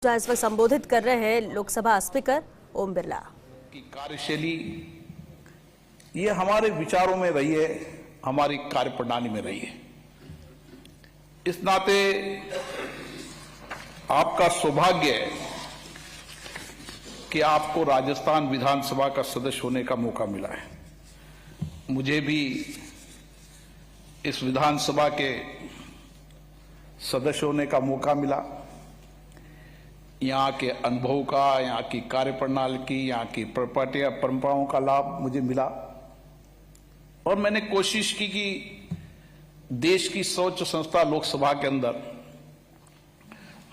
जहां इस वक्त संबोधित कर रहे हैं लोकसभा स्पीकर ओम बिरला की कार्यशैली ये हमारे विचारों में रही है, हमारी कार्यप्रणाली में रही है। इस नाते आपका सौभाग्य है कि आपको राजस्थान विधानसभा का सदस्य होने का मौका मिला है। मुझे भी इस विधानसभा के सदस्य होने का मौका मिला। यहाँ के अनुभव का, यहाँ की कार्यप्रणाली की, यहाँ की परंपराओं का लाभ मुझे मिला और मैंने कोशिश की कि देश की सर्वोच्च संस्था लोकसभा के अंदर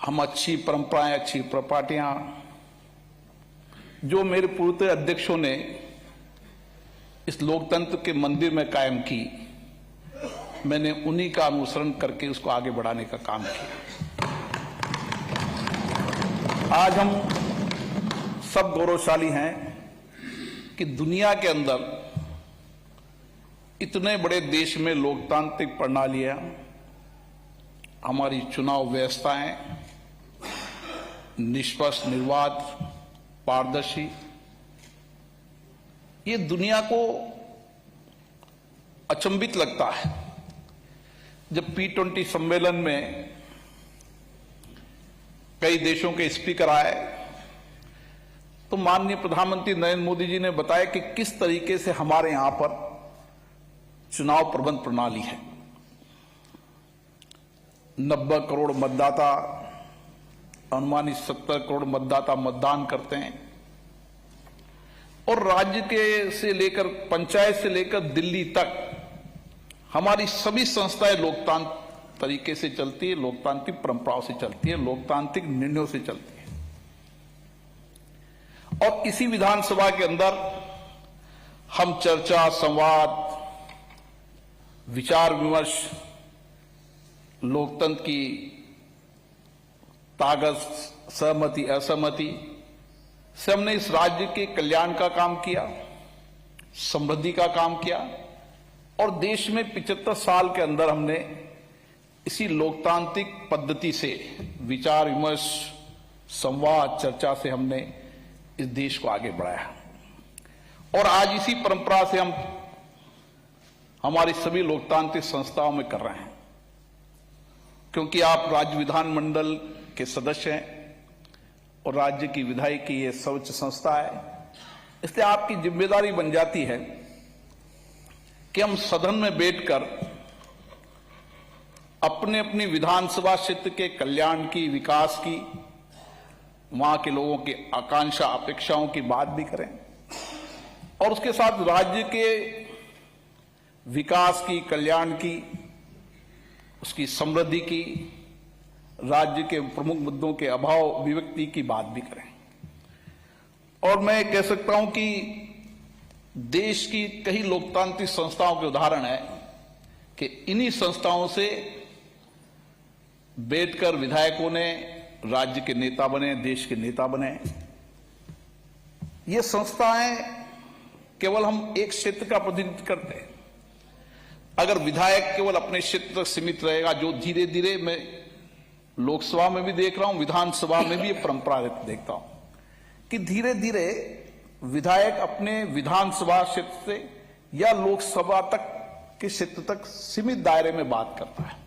हम अच्छी परंपराएं, अच्छी प्रॉपर्टियां जो मेरे पूर्व अध्यक्षों ने इस लोकतंत्र के मंदिर में कायम की, मैंने उन्हीं का अनुसरण करके उसको आगे बढ़ाने का काम किया। आज हम सब गौरवशाली हैं कि दुनिया के अंदर इतने बड़े देश में लोकतांत्रिक प्रणालियां, हमारी चुनाव व्यवस्थाएं निष्पक्ष, निर्वाध, पारदर्शी, ये दुनिया को अचंभित लगता है। जब P20 सम्मेलन में कई देशों के स्पीकर आए तो माननीय प्रधानमंत्री नरेंद्र मोदी जी ने बताया कि किस तरीके से हमारे यहां पर चुनाव प्रबंध प्रणाली है। 90 करोड़ मतदाता, अनुमानित 70 करोड़ मतदाता मतदान करते हैं और राज्य के से लेकर पंचायत से लेकर दिल्ली तक हमारी सभी संस्थाएं लोकतांत्रिक तरीके से चलती है, लोकतांत्रिक परंपराओं से चलती है, लोकतांत्रिक निर्णयों से चलती है। और इसी विधानसभा के अंदर हम चर्चा, संवाद, विचार विमर्श, लोकतंत्र की ताकत, सहमति असहमति से हमने इस राज्य के कल्याण का काम किया, समृद्धि का काम किया और देश में 75 साल के अंदर हमने इसी लोकतांत्रिक पद्धति से विचार विमर्श, संवाद, चर्चा से हमने इस देश को आगे बढ़ाया और आज इसी परंपरा से हम हमारी सभी लोकतांत्रिक संस्थाओं में कर रहे हैं। क्योंकि आप राज्य विधानमंडल के सदस्य हैं और राज्य की विधायिकी ये सर्वोच्च संस्था है, इसलिए आपकी जिम्मेदारी बन जाती है कि हम सदन में बैठकर अपने अपनी विधानसभा क्षेत्र के कल्याण की, विकास की, वहां के लोगों की आकांक्षा, अपेक्षाओं की बात भी करें और उसके साथ राज्य के विकास की, कल्याण की, उसकी समृद्धि की, राज्य के प्रमुख मुद्दों के अभाव अभिव्यक्ति की बात भी करें। और मैं कह सकता हूं कि देश की कई लोकतांत्रिक संस्थाओं के उदाहरण है कि इन्हीं संस्थाओं से बैठकर विधायकों ने राज्य के नेता बने, देश के नेता बने। ये संस्थाएं केवल हम एक क्षेत्र का प्रतिनिधित्व करते हैं। अगर विधायक केवल अपने क्षेत्र तक सीमित रहेगा, जो धीरे धीरे मैं लोकसभा में भी देख रहा हूं, विधानसभा में भी ये परंपरा देखता हूं कि धीरे धीरे विधायक अपने विधानसभा क्षेत्र से या लोकसभा तक के क्षेत्र तक सीमित दायरे में बात करता है।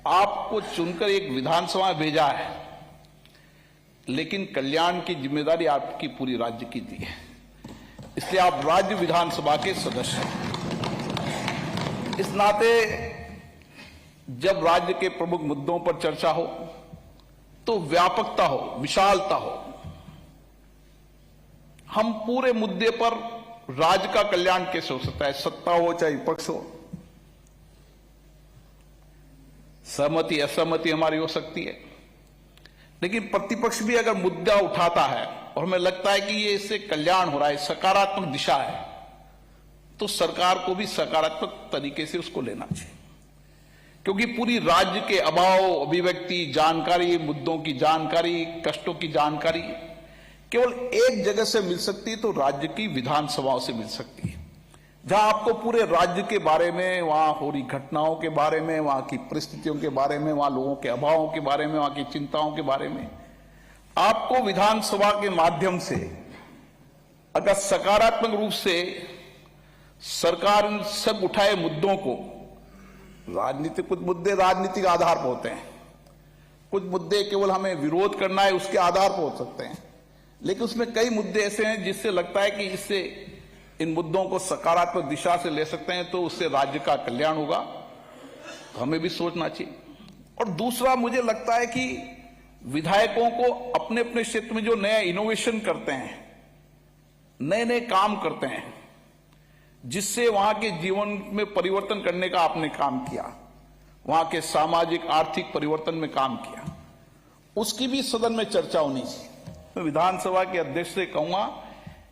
आपको चुनकर एक विधानसभा में भेजा है, लेकिन कल्याण की जिम्मेदारी आपकी पूरी राज्य की दी है, इसलिए आप राज्य विधानसभा के सदस्य हैं। इस नाते जब राज्य के प्रमुख मुद्दों पर चर्चा हो तो व्यापकता हो, विशालता हो। हम पूरे मुद्दे पर राज्य का कल्याण कैसे हो सकता है, सत्ता हो चाहे विपक्ष हो, सहमति असहमति हमारी हो सकती है, लेकिन प्रतिपक्ष भी अगर मुद्दा उठाता है और हमें लगता है कि ये इससे कल्याण हो रहा है, सकारात्मक दिशा है, तो सरकार को भी सकारात्मक तरीके से उसको लेना चाहिए। क्योंकि पूरी राज्य के अभाव अभिव्यक्ति, जानकारी, मुद्दों की जानकारी, कष्टों की जानकारी केवल एक जगह से मिल सकती है, तो राज्य की विधानसभाओं से मिल सकती है। जहां आपको पूरे राज्य के बारे में, वहां हो रही घटनाओं के बारे में, वहां की परिस्थितियों के बारे में, वहां लोगों के अभावों के बारे में, वहां की चिंताओं के बारे में आपको विधानसभा के माध्यम से अगर सकारात्मक रूप से सरकार इन सब उठाए मुद्दों को, राजनीतिक कुछ मुद्दे राजनीतिक आधार पर होते हैं, कुछ मुद्दे केवल हमें विरोध करना है उसके आधार पर हो सकते हैं, लेकिन उसमें कई मुद्दे ऐसे हैं जिससे लगता है कि इससे इन मुद्दों को सकारात्मक दिशा से ले सकते हैं तो उससे राज्य का कल्याण होगा, तो हमें भी सोचना चाहिए। और दूसरा, मुझे लगता है कि विधायकों को अपने अपने क्षेत्र में जो नया इनोवेशन करते हैं, नए नए काम करते हैं, जिससे वहां के जीवन में परिवर्तन करने का आपने काम किया, वहां के सामाजिक आर्थिक परिवर्तन में काम किया, उसकी भी सदन में चर्चा होनी चाहिए। मैं विधानसभा के अध्यक्ष से कहूंगा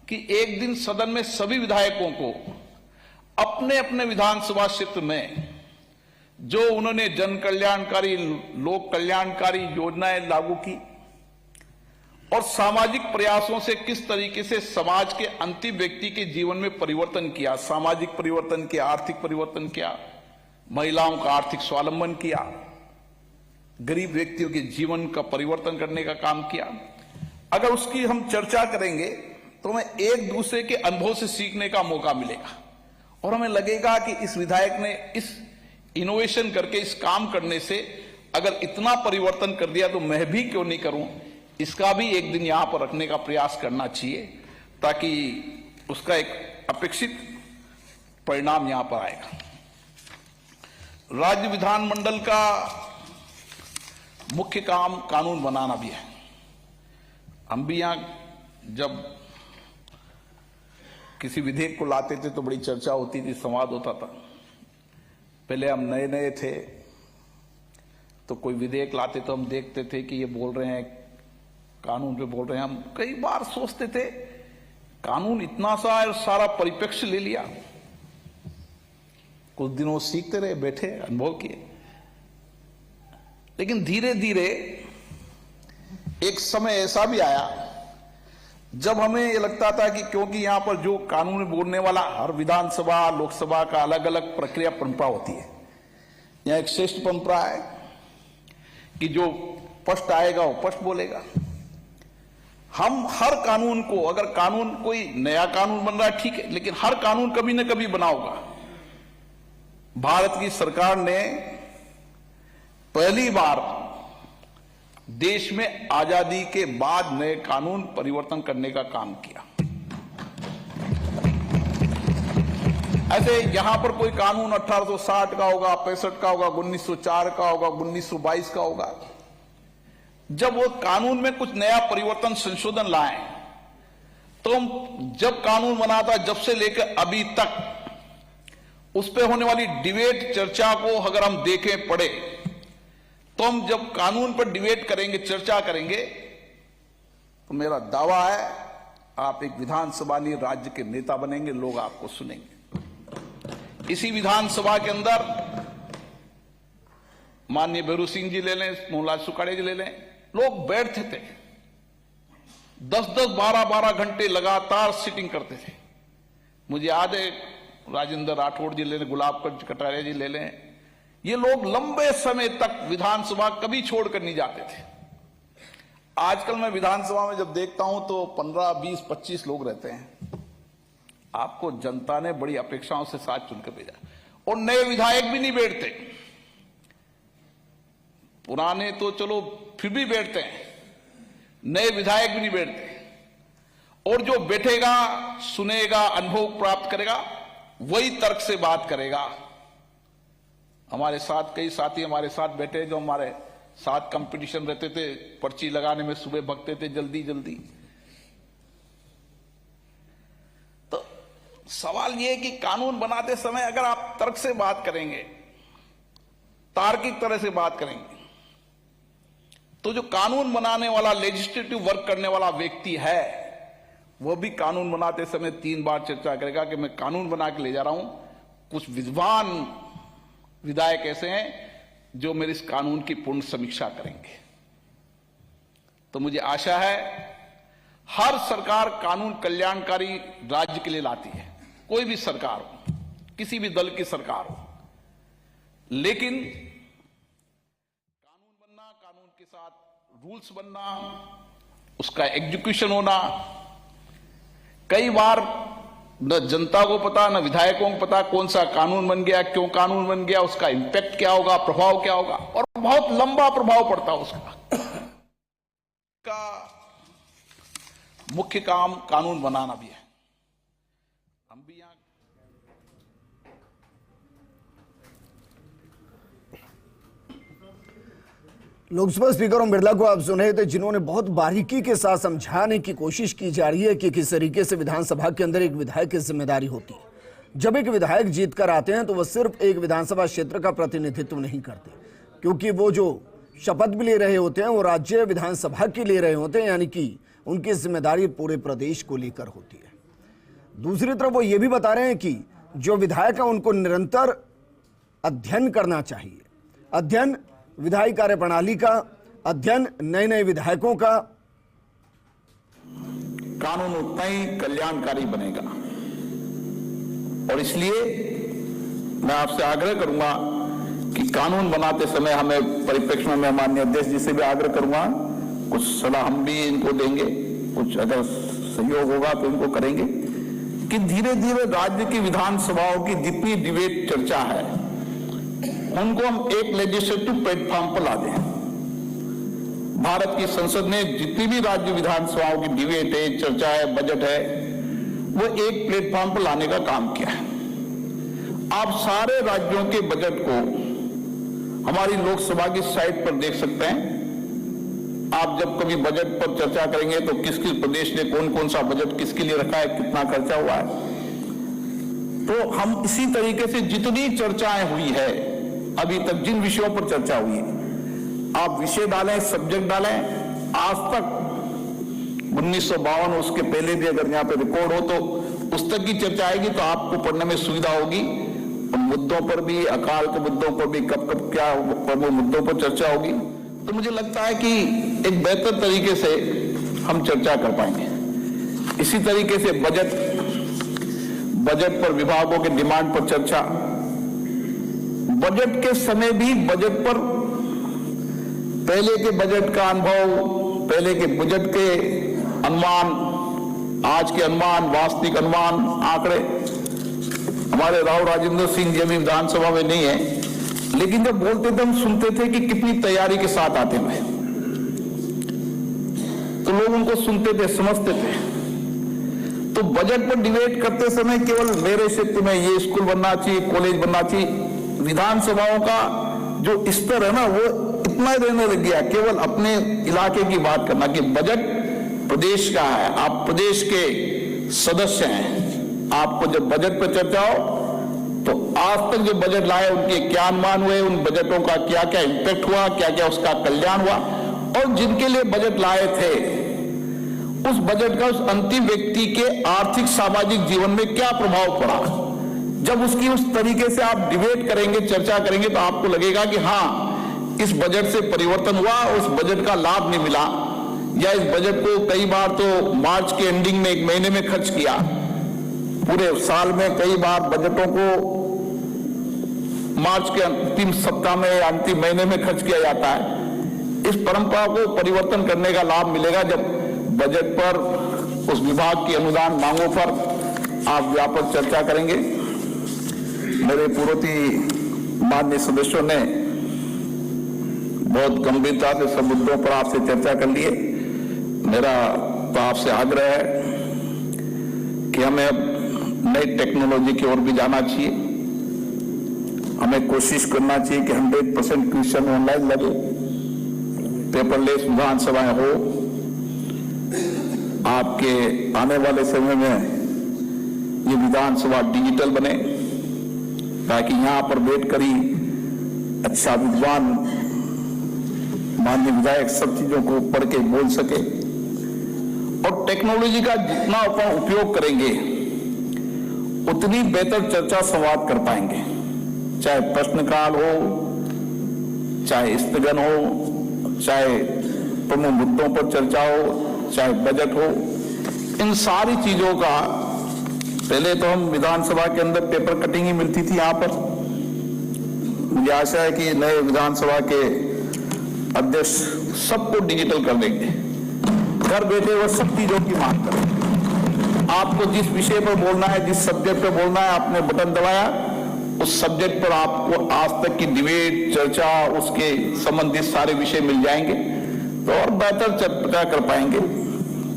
कि एक दिन सदन में सभी विधायकों को अपने अपने विधानसभा क्षेत्र में जो उन्होंने जन कल्याणकारी, लोक कल्याणकारी योजनाएं लागू की और सामाजिक प्रयासों से किस तरीके से समाज के अंतिम व्यक्ति के जीवन में परिवर्तन किया, सामाजिक परिवर्तन किया, आर्थिक परिवर्तन किया, महिलाओं का आर्थिक स्वावलंबन किया, गरीब व्यक्तियों के जीवन का परिवर्तन करने का काम किया, अगर उसकी हम चर्चा करेंगे तो हमें एक दूसरे के अनुभव से सीखने का मौका मिलेगा और हमें लगेगा कि इस विधायक ने इस इनोवेशन करके, इस काम करने से अगर इतना परिवर्तन कर दिया तो मैं भी क्यों नहीं करूं। इसका भी एक दिन यहां पर रखने का प्रयास करना चाहिए ताकि उसका एक अपेक्षित परिणाम यहां पर आएगा। राज्य विधानमंडल का मुख्य काम कानून बनाना भी है। हम भी यहां जब किसी विधेयक को लाते थे तो बड़ी चर्चा होती थी, संवाद होता था। पहले हम नए नए थे तो कोई विधेयक लाते तो हम देखते थे कि ये बोल रहे हैं कानून पे बोल रहे हैं। हम कई बार सोचते थे कानून इतना सा है, सारा परिप्रेक्ष्य ले लिया। कुछ दिनों सीखते रहे, बैठे, अनुभव किए, लेकिन धीरे धीरे एक समय ऐसा भी आया जब हमें ये लगता था कि क्योंकि यहां पर जो कानून बोलने वाला हर विधानसभा, लोकसभा का अलग अलग प्रक्रिया परंपरा होती है। यहां एक श्रेष्ठ परंपरा है कि जो स्पष्ट आएगा वो स्पष्ट बोलेगा। हम हर कानून को, अगर कानून कोई नया कानून बन रहा है ठीक है, लेकिन हर कानून कभी न कभी बना होगा। भारत की सरकार ने पहली बार देश में आजादी के बाद नए कानून परिवर्तन करने का काम किया। ऐसे यहां पर कोई कानून 1860 का होगा, 65 का होगा, 1904 का होगा, 1922 का होगा। जब वो कानून में कुछ नया परिवर्तन, संशोधन लाए तो जब कानून बना था, जब से लेकर अभी तक उस पर होने वाली डिबेट, चर्चा को अगर हम देखें, पढ़े, तो हम जब कानून पर डिबेट करेंगे, चर्चा करेंगे, तो मेरा दावा है आप एक विधानसभा लिए राज्य के नेता बनेंगे, लोग आपको सुनेंगे। इसी विधानसभा के अंदर माननीय भैरू सिंह जी ले लें, मोहनलाल सुखाड़े जी ले लें, लोग बैठते थे 10-10, 12-12 घंटे लगातार सिटिंग करते थे। मुझे याद है राजेंद्र राठौड़ जी ले लें, गुलाब कटारिया जी ले लें, ये लोग लंबे समय तक विधानसभा कभी छोड़कर नहीं जाते थे। आजकल मैं विधानसभा में जब देखता हूं तो 15, 20, 25 लोग रहते हैं। आपको जनता ने बड़ी अपेक्षाओं से साथ चुनकर भेजा और नए विधायक भी नहीं बैठते। पुराने तो चलो फिर भी बैठते हैं, नए विधायक भी नहीं बैठते। और जो बैठेगा, सुनेगा, अनुभव प्राप्त करेगा, वही तर्क से बात करेगा। हमारे साथ कई साथी हमारे साथ बैठे जो हमारे साथ कंपटीशन रहते थे, पर्ची लगाने में सुबह भगते थे जल्दी जल्दी। तो सवाल यह है कि कानून बनाते समय अगर आप तर्क से बात करेंगे, तार्किक तरह से बात करेंगे, तो जो कानून बनाने वाला, लेजिस्लेटिव वर्क करने वाला व्यक्ति है, वह भी कानून बनाते समय 3 बार चर्चा करेगा कि मैं कानून बना के ले जा रहा हूं। कुछ विद्वान विधायक ऐसे हैं जो मेरे इस कानून की पूर्ण समीक्षा करेंगे। तो मुझे आशा है हर सरकार कानून कल्याणकारी राज्य के लिए लाती है, कोई भी सरकार हो। किसी भी दल की सरकार हो, लेकिन कानून बनना, कानून के साथ रूल्स बनना, उसका एग्जीक्यूशन होना, कई बार न जनता को पता न विधायकों को पता कौन सा कानून बन गया, क्यों कानून बन गया, उसका इंपैक्ट क्या होगा, प्रभाव क्या होगा, और बहुत लंबा प्रभाव पड़ता है उसका। मुख्य काम कानून बनाना भी है। हम भी यहां लोकसभा स्पीकर ओम बिरला को आप सुन रहे थे, जिन्होंने बहुत बारीकी के साथ समझाने की कोशिश की जा रही है कि किस तरीके से विधानसभा के अंदर एक विधायक की जिम्मेदारी होती है। जब एक विधायक जीत कर आते हैं तो वह सिर्फ एक विधानसभा क्षेत्र का प्रतिनिधित्व नहीं करते, क्योंकि वो जो शपथ भी ले रहे होते हैं वो राज्य विधानसभा के ले रहे होते हैं, यानी कि उनकी जिम्मेदारी पूरे प्रदेश को लेकर होती है। दूसरी तरफ वो ये भी बता रहे हैं कि जो विधायक है उनको निरंतर अध्ययन करना चाहिए, अध्ययन विधायी कार्य प्रणाली का, अध्ययन नए नए विधायकों का। कानून उतना ही कल्याणकारी बनेगा और इसलिए मैं आपसे आग्रह करूंगा कि कानून बनाते समय हमें परिप्रेक्ष्य में माननीय अध्यक्ष जी से भी आग्रह करूंगा, कुछ सलाह हम भी इनको देंगे, कुछ अगर सहयोग होगा तो इनको करेंगे कि धीरे धीरे राज्य की विधानसभाओं की जितनी डिबेट चर्चा है उनको हम एक लेजिस्लेटिव प्लेटफॉर्म पर ला दें। भारत की संसद ने जितनी भी राज्य विधानसभाओं की डिबेट है, चर्चा है, बजट है, वो एक प्लेटफॉर्म पर लाने का काम किया है। आप सारे राज्यों के बजट को हमारी लोकसभा की साइट पर देख सकते हैं। आप जब कभी बजट पर चर्चा करेंगे तो किस किस प्रदेश ने कौन कौन सा बजट किसके लिए रखा है, कितना खर्चा हुआ है। तो हम इसी तरीके से जितनी चर्चाएं हुई है अभी तक, जिन विषयों पर चर्चा हुई है, आप विषय डालें, सब्जेक्ट डालें। आज तक 1952 उसके पहले भी अगर यहाँ पे रिकॉर्ड हो तो उस तक की चर्चा आएगी तो आपको पढ़ने में सुविधा होगी। उन मुद्दों पर भी, अकाल के मुद्दों पर भी कब कब क्या प्रमुख मुद्दों पर चर्चा होगी, तो मुझे लगता है कि एक बेहतर तरीके से हम चर्चा कर पाएंगे। इसी तरीके से बजट पर विभागों के डिमांड पर चर्चा, बजट के समय भी बजट पर पहले के बजट का अनुभव, पहले के बजट के अनुमान, आज के अनुमान, वास्तविक अनुमान, आंकड़े। हमारे राव राजेंद्र सिंह जी अभी विधानसभा में नहीं है, लेकिन जब बोलते थे हम सुनते थे कि कितनी तैयारी के साथ आते हैं, तो लोग उनको सुनते थे, समझते थे। तो बजट पर डिबेट करते समय केवल मेरे क्षेत्र में ये स्कूल बनना चाहिए, कॉलेज बनना चाहिए, विधानसभाओं का जो स्तर है ना वो इतना ही रहने लग गया, केवल अपने इलाके की बात करना कि बजट प्रदेश का है, आप प्रदेश के सदस्य हैं। आपको जब बजट पर चर्चा हो तो आज तक जो बजट लाए उनके क्या अनुमान हुए, उन बजटों का क्या क्या इंपैक्ट हुआ, क्या क्या उसका कल्याण हुआ, और जिनके लिए बजट लाए थे उस बजट का उस अंतिम व्यक्ति के आर्थिक सामाजिक जीवन में क्या प्रभाव पड़ा। जब उसकी उस तरीके से आप डिबेट करेंगे, चर्चा करेंगे, तो आपको लगेगा कि हाँ इस बजट से परिवर्तन हुआ, उस बजट का लाभ नहीं मिला, या इस बजट को कई बार तो मार्च के एंडिंग में, एक महीने में खर्च किया, पूरे साल में कई बार बजटों को मार्च के अंतिम सप्ताह में या अंतिम महीने में खर्च किया जाता है। इस परंपरा को परिवर्तन करने का लाभ मिलेगा जब बजट पर, उस विभाग की अनुदान मांगों पर आप व्यापक चर्चा करेंगे। मेरे पूर्ववर्ती माननीय सदस्यों ने बहुत गंभीरता से सब मुद्दों पर आपसे चर्चा कर ली है। मेरा तो आपसे आग्रह है कि हमें अब नई टेक्नोलॉजी की ओर भी जाना चाहिए। हमें कोशिश करना चाहिए कि 100% क्वेश्चन ऑनलाइन लगे, पेपरलेस विधानसभाएं हो। आपके आने वाले समय में ये विधानसभा डिजिटल बने, ताकि यहां पर बैठकर ही अच्छा विद्वान माननीय विधायक सब चीजों को पढ़ के बोल सके। और टेक्नोलॉजी का जितना अपन उपयोग करेंगे उतनी बेहतर चर्चा संवाद कर पाएंगे, चाहे प्रश्नकाल हो, चाहे स्थगन हो, चाहे प्रमुख मुद्दों पर चर्चा हो, चाहे बजट हो। इन सारी चीजों का पहले तो हम विधानसभा के अंदर पेपर कटिंग ही मिलती थी यहाँ पर। मुझे आशा है कि नए विधानसभा के अध्यक्ष सबको डिजिटल कर देंगे, घर बैठे वो सब चीजों की मांग करें। आपको जिस विषय पर बोलना है, जिस सब्जेक्ट पर बोलना है, आपने बटन दबाया, उस सब्जेक्ट पर आपको आज तक की डिबेट, चर्चा, उसके संबंधित सारे विषय मिल जाएंगे, तो और बेहतर चर्चा कर पाएंगे।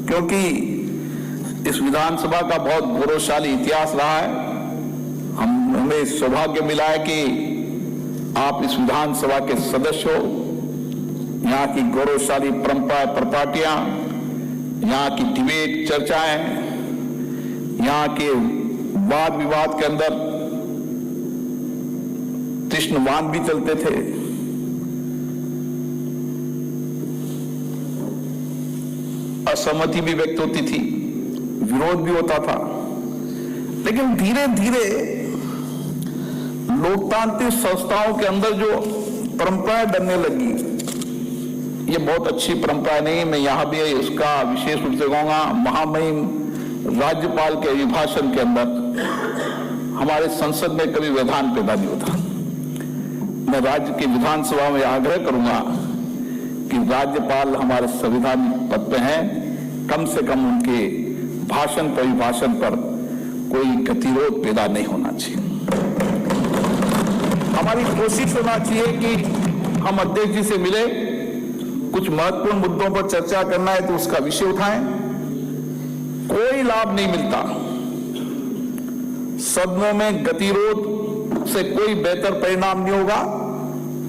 क्योंकि इस विधानसभा का बहुत गौरवशाली इतिहास रहा है। हमें सौभाग्य मिला है कि आप इस विधानसभा के सदस्य हो। यहाँ की गौरवशाली परंपरा, प्रपाटियां, यहाँ की डिबेट, चर्चाएं, यहाँ के वाद विवाद के अंदर कृष्णवान भी चलते थे। असहमति भी व्यक्त होती थी, विरोध भी होता था, लेकिन धीरे धीरे लोकतांत्रिक संस्थाओं के अंदर जो परंपराएं बनने लगी, ये बहुत अच्छी परंपरा नहीं। मैं यहां भी इसका विशेष रूप से कहूंगा, महामहिम राज्यपाल के अभिभाषण के अंदर हमारे संसद में कभी व्यवधान पैदा नहीं होता। मैं राज्य की विधानसभा में आग्रह करूंगा कि राज्यपाल हमारे संवैधानिक पद पे हैं, कम से कम उनके भाषण पर, अभिभाषण पर कोई गतिरोध पैदा नहीं होना चाहिए। हमारी कोशिश होना चाहिए कि हम अध्यक्ष जी से मिले, कुछ महत्वपूर्ण मुद्दों पर चर्चा करना है तो उसका विषय उठाएं। कोई लाभ नहीं मिलता, सदनों में गतिरोध से कोई बेहतर परिणाम नहीं होगा,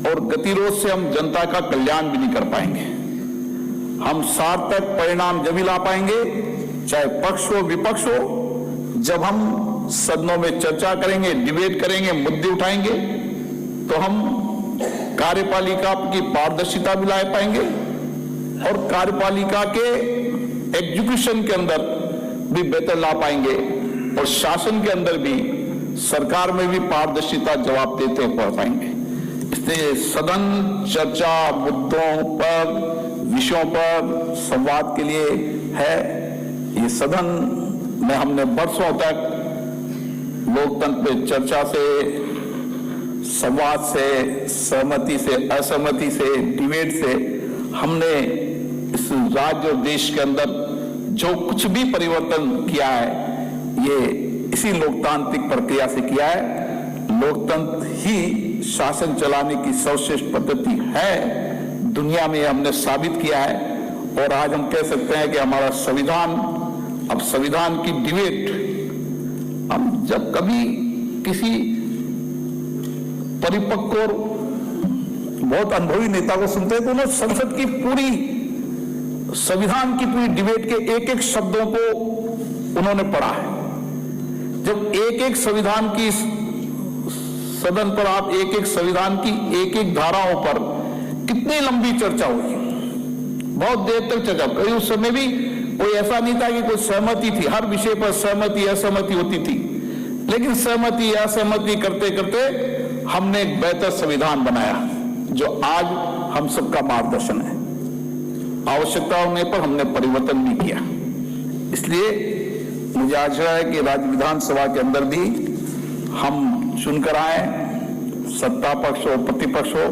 और गतिरोध से हम जनता का कल्याण भी नहीं कर पाएंगे। हम सार्थक परिणाम जब ही ला पाएंगे, चाहे पक्ष हो विपक्ष हो, जब हम सदनों में चर्चा करेंगे, डिबेट करेंगे, मुद्दे उठाएंगे, तो हम कार्यपालिका की पारदर्शिता भी ला पाएंगे और कार्यपालिका के एग्जीक्यूशन के अंदर भी बेहतर ला पाएंगे, और शासन के अंदर भी, सरकार में भी पारदर्शिता जवाब देते पड़ पाएंगे। इसलिए सदन चर्चा, मुद्दों पर, विषयों पर संवाद के लिए है। ये सदन में हमने बरसों तक लोकतंत्र पे चर्चा से, संवाद से, सहमति से, असहमति से, डिबेट से, हमने इस राज्य और देश के अंदर जो कुछ भी परिवर्तन किया है, ये इसी लोकतांत्रिक प्रक्रिया से किया है। लोकतंत्र ही शासन चलाने की सर्वश्रेष्ठ पद्धति है, दुनिया में हमने साबित किया है। और आज हम कह सकते हैं कि हमारा संविधान, अब संविधान की डिबेट, हम जब कभी किसी परिपक्व और बहुत अनुभवी नेता को सुनते हैं तो उन्होंने संसद की पूरी, संविधान की पूरी डिबेट के एक एक शब्दों को उन्होंने पढ़ा है। जब एक एक संविधान की सदन पर आप एक एक संविधान की एक एक धाराओं पर कितनी लंबी चर्चा हुई, बहुत देर तक चर्चा करी। उस समय भी कोई ऐसा नहीं था कि कोई सहमति थी, हर विषय पर सहमति असहमति होती थी, लेकिन सहमति असहमति करते करते हमने एक बेहतर संविधान बनाया जो आज हम सबका मार्गदर्शन है। आवश्यकता होने पर हमने परिवर्तन भी किया। इसलिए मुझे आशा है कि राज्य विधानसभा के अंदर भी हम चुनकर आए, सत्ता पक्ष हो प्रतिपक्ष हो,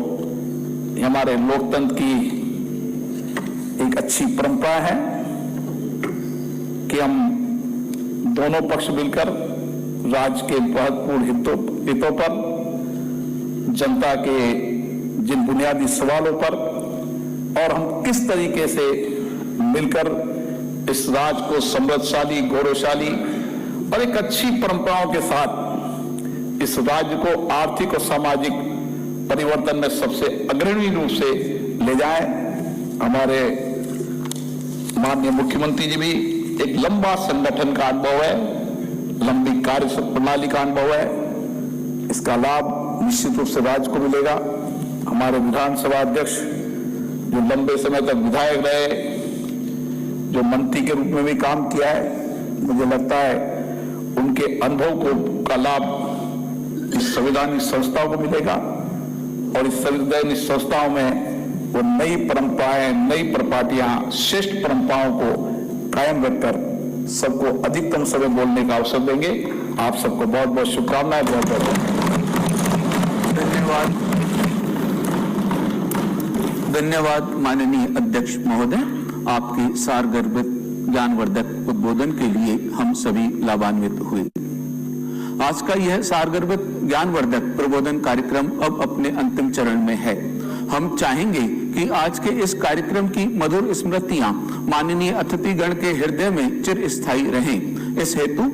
ये हमारे लोकतंत्र की एक अच्छी परंपरा है कि हम दोनों पक्ष मिलकर राज्य के महत्वपूर्ण हितों पर, जनता के जिन बुनियादी सवालों पर, और हम किस तरीके से मिलकर इस राज्य को समृद्धशाली, गौरवशाली और एक अच्छी परंपराओं के साथ इस राज्य को आर्थिक और सामाजिक परिवर्तन में सबसे अग्रणी रूप से ले जाएं। हमारे माननीय मुख्यमंत्री जी भी एक लंबा संगठन का अनुभव है, लंबी कार्य प्रणाली का अनुभव है। इसका लाभ निश्चित रूप से राज्य को मिलेगा। हमारे विधानसभा अध्यक्ष जो लंबे समय तक विधायक रहे, जो मंत्री के रूप में भी काम किया है, मुझे लगता है उनके अनुभव का लाभ इस संवैधानिक संस्थाओं को मिलेगा, और इस संवैधानिक संस्थाओं में वो नई परंपराएं, नई प्रपाटियां, श्रेष्ठ परंपराओं को कायम रखकर सबको अधिकतम समय बोलने का अवसर देंगे। आप सबको बहुत बहुत शुभकामनाएं, बहुत बहुत धन्यवाद। धन्यवाद माननीय अध्यक्ष महोदय, आपके सारगर्भित ज्ञानवर्धक उद्बोधन के लिए हम सभी लाभान्वित हुए। आज का यह सारगर्भित ज्ञानवर्धक प्रबोधन कार्यक्रम अब अपने अंतिम चरण में है। हम चाहेंगे कि आज के इस कार्यक्रम की मधुर स्मृतियां माननीय अतिथिगण के हृदय में चिरस्थायी रहें। इस हेतु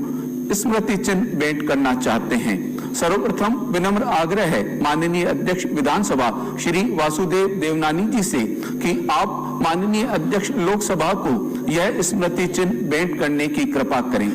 स्मृति चिन्ह भेंट करना चाहते हैं। सर्वप्रथम विनम्र आग्रह है माननीय अध्यक्ष विधानसभा श्री वासुदेव देवनानी जी से कि आप माननीय अध्यक्ष लोकसभा को यह स्मृति चिन्ह भेंट करने की कृपा करें।